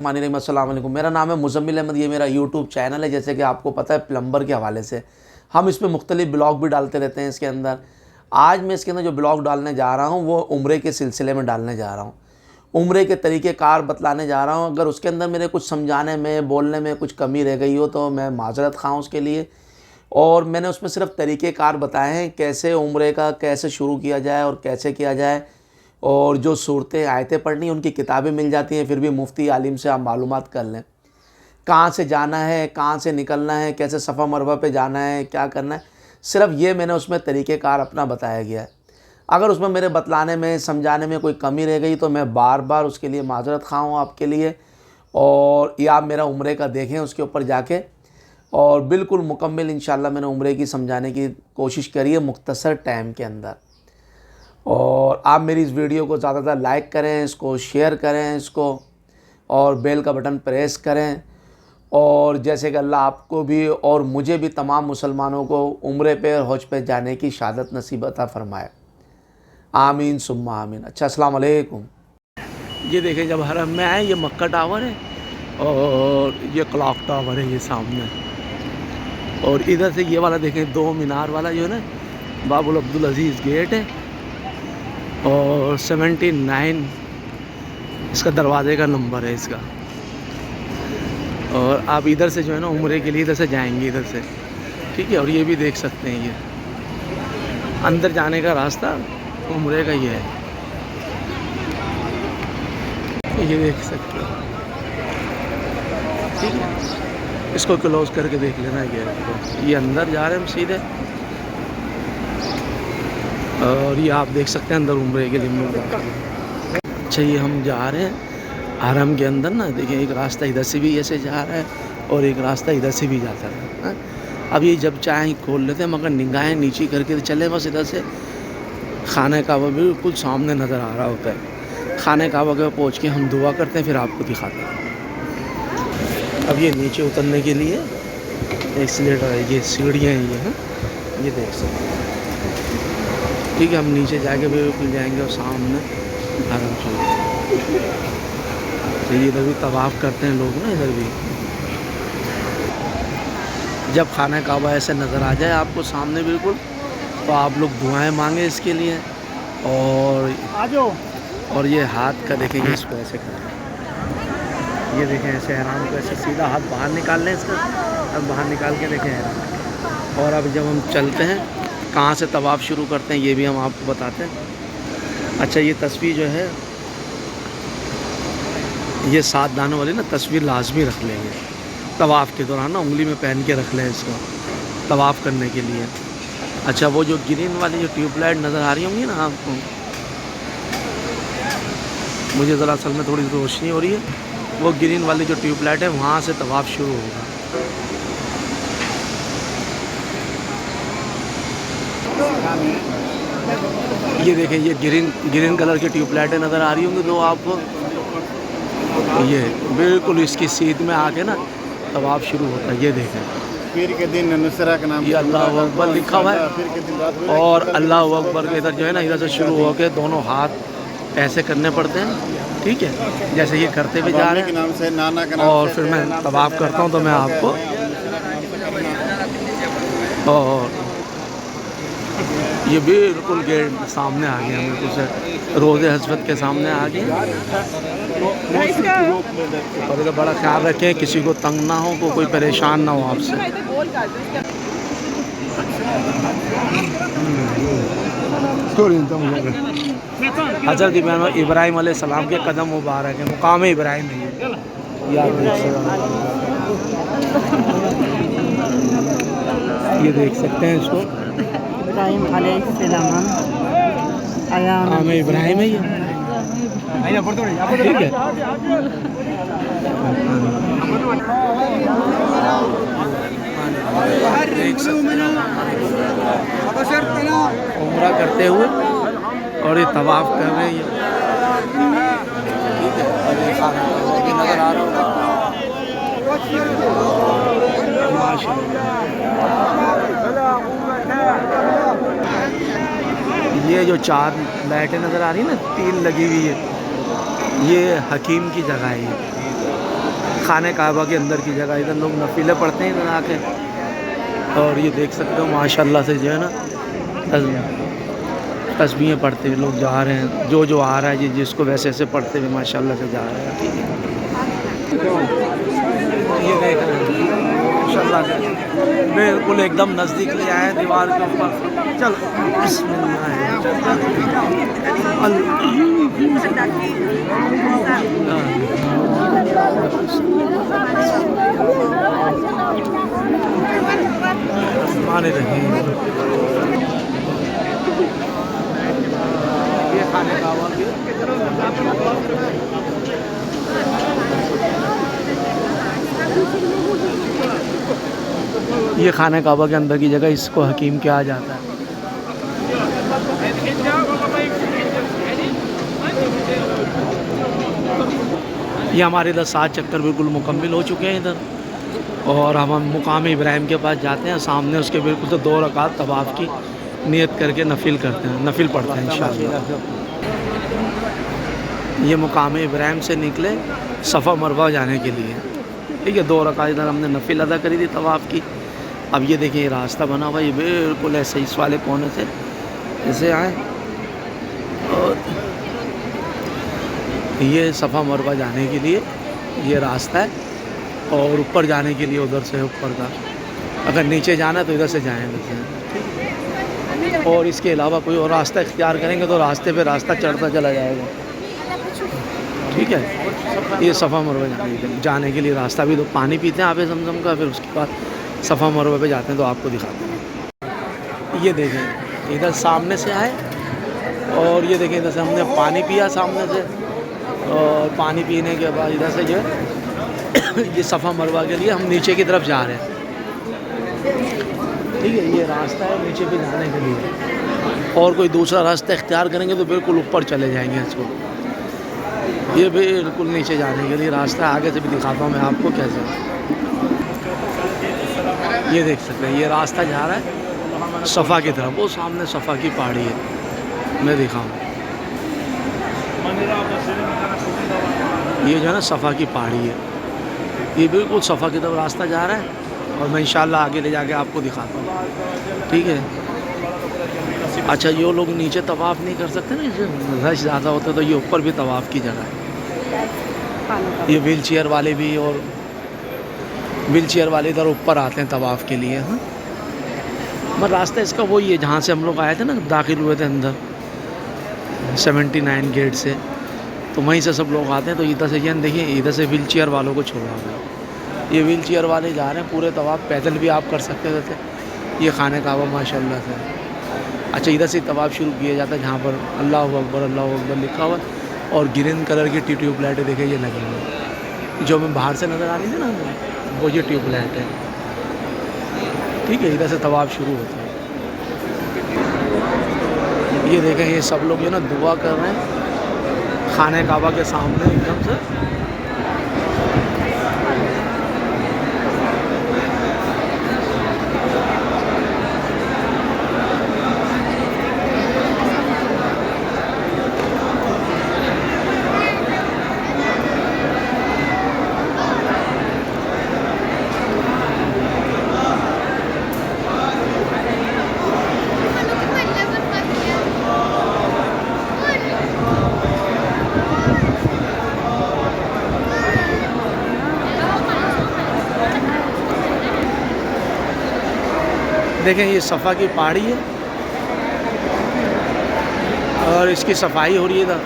अस्सलाम वालेकुम। मेरा नाम है मुज़म्मिल अहमद। ये मेरा यूट्यूब चैनल है। जैसे कि आपको पता है, प्लम्बर के हवाले से हम इसमें मुख्तलिफ ब्लॉग भी डालते रहते हैं। इसके अंदर आज मैं इसके अंदर जो ब्लॉग डालने जा रहा हूँ वो उम्रे के सिलसिले में डालने जा रहा हूँ। उम्रे के तरीक़े कार बतलाने जा रहा हूँ। अगर उसके अंदर मेरे कुछ समझाने में, बोलने में कुछ कमी रह गई हो तो मैं माज़रत ख़्वाह उसके लिए। और मैंने उसमें सिर्फ तरीक़े कार बताए हैं, कैसे उम्रे का कैसे शुरू किया जाए और कैसे किया जाए। और जो सूरतें आयतें पढ़नी उनकी किताबें मिल जाती हैं, फिर भी मुफ्ती आलिम से आप मालूमात कर लें कहाँ से जाना है, कहाँ से निकलना है, कैसे सफ़ा मरवा पे जाना है, क्या करना है। सिर्फ ये मैंने उसमें तरीक़ेकार अपना बताया गया है। अगर उसमें मेरे बतलाने में, समझाने में कोई कमी रह गई तो मैं बार बार उसके लिए माज़रत ख़्वाह हूँ आपके लिए। और या आप मेरा उम्रे का देखें उसके ऊपर जाके, और बिल्कुल मुकम्मल इंशाअल्लाह मैंने उम्रे की समझाने की कोशिश करी है मुख्तसर टाइम के अंदर। और आप मेरी इस वीडियो को ज़्यादा से ज़्यादा लाइक करें, इसको शेयर करें इसको, और बेल का बटन प्रेस करें। और जैसे कि अल्लाह आपको भी और मुझे भी, तमाम मुसलमानों को उम्रे पे और हज पे जाने की शहादत नसीब अता फ़रमाए। आमीन सुम्मा आमीन। अच्छा, अस्सलाम वालेकुम। ये देखें, जब हरम में आए ये मक्का टावर है और ये क्लॉक टावर है ये सामने। और इधर से ये वाला देखें, 2 मीनार वाला जो है ना, बाबुल अब्दुल अज़ीज़ गेट है। और 79 इसका दरवाज़े का नंबर है इसका। और आप इधर से जो है ना उम्रे के लिए इधर से जाएंगे, इधर से, ठीक है। और ये भी देख सकते हैं, ये अंदर जाने का रास्ता उम्रे का ये है, ये देख सकते हैं, ठीक है। इसको क्लोज़ करके देख लेना गेट को। ये अंदर जा रहे हैं हम सीधे, और ये आप देख सकते हैं अंदर उम्रे के लिए। अच्छा, ये हम जा रहे हैं हरम के अंदर ना। देखिए, एक रास्ता इधर से भी ऐसे जा रहा है और एक रास्ता इधर से भी जाता है। अब ये जब चाहें खोल लेते हैं, मगर निगाहें नीचे करके चले बस। इधर से खाने काबा बिल्कुल सामने नज़र आ रहा होता है। खाने काबा के पहुँच के हम दुआ करते हैं, फिर आपको दिखाते हैं। अब ये नीचे उतरने के लिए एक्सीलेटर है, ये सीढ़ियाँ हैं ये देख सकते हैं, ठीक है। हम नीचे जाके बिल्कुल जाएंगे और सामने हरम शुरू। तो ये इधर भी तवाफ़ करते हैं लोग ना, इधर भी। जब खाना काबा ऐसे नज़र आ जाए आपको सामने बिल्कुल, तो आप लोग दुआएं मांगे इसके लिए। और ये हाथ का देखेंगे, इसको ऐसे करें, ये देखें ऐसे हराम को ऐसे सीधा हाथ बाहर निकाल लें इसका। अब बाहर निकाल के देखें हराम। और अब जब हम चलते हैं, कहाँ से तवाफ़ शुरू करते हैं ये भी हम आपको बताते हैं। अच्छा, ये तस्वीर जो है, ये 7 दानों वाली ना तस्वीर लाजमी रख लेंगे तवाफ़ के दौरान ना, उंगली में पहन के रख लें इसको तवाफ़ करने के लिए। अच्छा, वो जो ग्रीन वाली जो ट्यूबलाइट नज़र आ रही होंगी ना आपको, मुझे ज़रा असल में थोड़ी रोशनी हो रही है, वो ग्रीन वाली जो ट्यूबलाइट है वहाँ से तवाफ़ शुरू होगा। ये देखें, ये ग्रीन कलर की ट्यूबलाइटें नज़र आ रही होंगी तो आपको, ये बिल्कुल इसकी सीध में आके ना तवाफ़ शुरू होता है। ये देखें, पीर के दिन नुसरा का नाम ये अल्लाह अकबर लिखा हुआ है। और अल्लाह अकबर के इधर जो है ना, इधर से शुरू होकर दोनों हाथ ऐसे करने पड़ते हैं, ठीक है। जैसे ये करते हुए जा रहे हैं नाम से, नाना का नाम और फिर मैं तवाफ़ करता हूँ तो मैं आपको, और ये बिल्कुल गेट सामने आ गया, बिल्कुल से रोज़े हज़रत के सामने आ गए। और इधर बड़ा ख्याल रखें, किसी को तंग ना हो, कोई परेशान ना हो आपसे। हज़रत इब्राहीम अलैहिस्सलाम के कदम मुबारक है, मुकाम इब्राहीम है ये देख सकते हैं इसको। इब्राहीम अलैहिस्सलाम नाम इब्राहीम है ये, ठीक है। उम्रा करते हुए और ये तवाफ़ कर रहे हैं, ये ठीक है। और ये खाना भी नज़र आ रहा होगा माशाअल्लाह। ये जो 4 लाइटें नज़र आ रही है ना, 3 लगी हुई है, ये हकीम की जगह है। खाने काबा के अंदर की जगह, इधर लोग नफीले पढ़ते हैं इधर आके। और ये देख सकते हो माशाल्लाह से जो है ना तस्बीहें पढ़ते हुए लोग जा रहे हैं, जो आ रहा है जिसको वैसे ऐसे पढ़ते हुए माशाल्लाह से जा रहे हैं। ठीक है, ये देख रहे हैं माशाल्लाह से बिल्कुल एकदम नज़दीक ले आए दीवार के ऊपर। चल माने रहे ये खाने का ये खाने काबा के अंदर की जगह, इसको हकीम कहा जाता है। ये हमारे इधर 7 चक्कर बिल्कुल मुकम्मल हो चुके हैं इधर, और हम मुकाम इब्राहिम के पास जाते हैं। सामने उसके बिल्कुल तो 2 रकात तवाफ़ की नियत करके नफिल करते हैं, नफिल पढ़ते हैं इंशाअल्लाह। ये मुकाम इब्राहिम से निकले सफ़ा मरवा जाने के लिए। ठीक है, 2 रकात इधर हमने नफिल अदा करी थी तवाफ़ की। अब ये देखिए रास्ता बना हुआ, ये बिल्कुल ऐसे इस वाले कोने से ऐसे आए और ये सफ़ा मरवा जाने के लिए ये रास्ता है, और ऊपर जाने के लिए उधर से ऊपर का, अगर नीचे जाना तो इधर से जाएंगे। और इसके अलावा कोई और रास्ता इख्तियार करेंगे तो रास्ते पे रास्ता चढ़ता चला जाएगा। ठीक है, ये सफ़ा मरवा जाने के लिए रास्ता भी। तो पानी पीते हैं आप ज़मज़म का, फिर उसके बाद सफ़ा मरवा पे जाते हैं तो आपको दिखाते हैं। ये देखें इधर सामने से आए, और ये देखें इधर से हमने पानी पिया सामने से, और पानी पीने के बाद इधर से जो है ये सफ़ा मरवा के लिए हम नीचे की तरफ जा रहे हैं। ठीक है, ये रास्ता है नीचे पे जाने के लिए, और कोई दूसरा रास्ता इख्तियार करेंगे तो बिल्कुल ऊपर चले जाएंगे। इसको ये बिल्कुल नीचे जाने के लिए रास्ता है, आगे से भी दिखाता हूँ मैं आपको कैसे। ये देख सकते हैं ये रास्ता जा रहा है सफ़ा की तरफ, वो सामने सफ़ा की पहाड़ी है, मैं दिखाऊँ। ये जो है ना सफ़ा की पहाड़ी है, ये बिल्कुल सफ़ा की तरफ रास्ता जा रहा है, और मैं इंशाल्लाह आगे ले जाके आपको दिखाता हूँ। ठीक है, अच्छा जो लोग नीचे तवाफ़ नहीं कर सकते ना, रश ज़्यादा होता है, तो ये ऊपर भी तवाफ़ की जगह है। ये व्हील चेयर वाले भी, और व्हील चेयर वाले इधर ऊपर आते हैं तवाफ़ के लिए। हाँ, मगर रास्ता इसका वही है जहाँ से हम लोग आए थे ना, दाखिल हुए थे अंदर 79 गेट से, तो वहीं से सब लोग आते हैं। तो इधर से ये देखिए, इधर से व्हील चेयर वालों को छोड़ा हुआ है। ये व्हील चेयर वाले जा रहे हैं पूरे तवाफ़, पैदल भी आप कर सकते थे। ये खाने काबा माशाल्लाह से। अच्छा, इधर से तवाफ़ शुरू किया जाता है जहाँ पर अल्लाहु अकबर लिखा हुआ, और ग्रीन कलर की ट्यूब लाइटें देखिए ये लगी हुई, जो हमें बाहर से नज़र आ रही थी ना, वो ये ट्यूब लाइट है। ठीक है, इधर से तवाफ़ शुरू होता है। ये देखें ये सब लोग जो ना दुआ कर रहे हैं खाने काबा के सामने एकदम से। देखें ये सफ़ा की पहाड़ी है, और इसकी सफाई हो रही है इधर,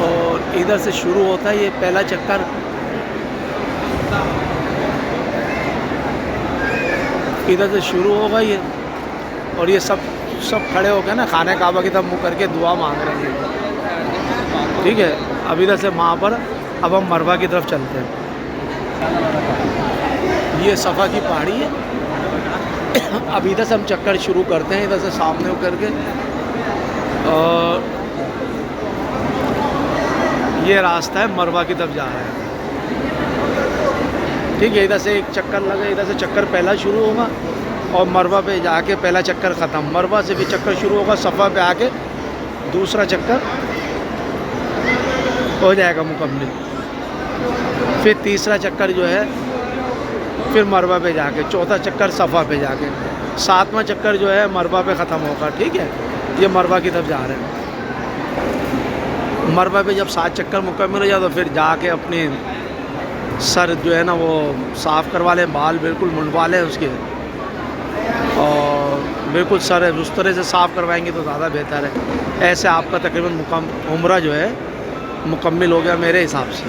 और इधर से शुरू होता है ये पहला चक्कर। इधर से शुरू होगा ये, और ये सब खड़े हो गए ना खाने काबा की तरफ मुँह करके दुआ मांग रहे हैं। ठीक है, अब इधर से वहाँ पर अब हम मरवा की तरफ चलते हैं। ये सफ़ा की पहाड़ी है। अब इधर से हम चक्कर शुरू करते हैं, इधर से सामने होकर के, और ये रास्ता है मरवा की तरफ जा रहा है। ठीक है, इधर से एक चक्कर लगा, इधर से चक्कर पहला शुरू होगा, और मरवा पे जाके पहला चक्कर ख़त्म, मरवा से भी चक्कर शुरू होगा, सफ़ा पे आके दूसरा चक्कर, हो जाएगा मुकम्मल। फिर तीसरा चक्कर जो है फिर मरवा पे जाके, चौथा चक्कर सफ़ा पे जाके, सातवां चक्कर जो है मरवा पे ख़त्म होगा। ठीक है, ये मरवा की तरफ जा रहे हैं। मरवा पे जब 7 चक्कर मुकम्मल हो जाए तो फिर जाके अपनी सर जो है ना वो साफ़ करवा लें, बाल बिल्कुल मुंडवा लें उसके, और बिल्कुल सर उस तरह से साफ़ करवाएंगे तो ज़्यादा बेहतर है। ऐसे आपका तकरीबन उम्रा जो है मुकम्मल हो गया मेरे हिसाब से।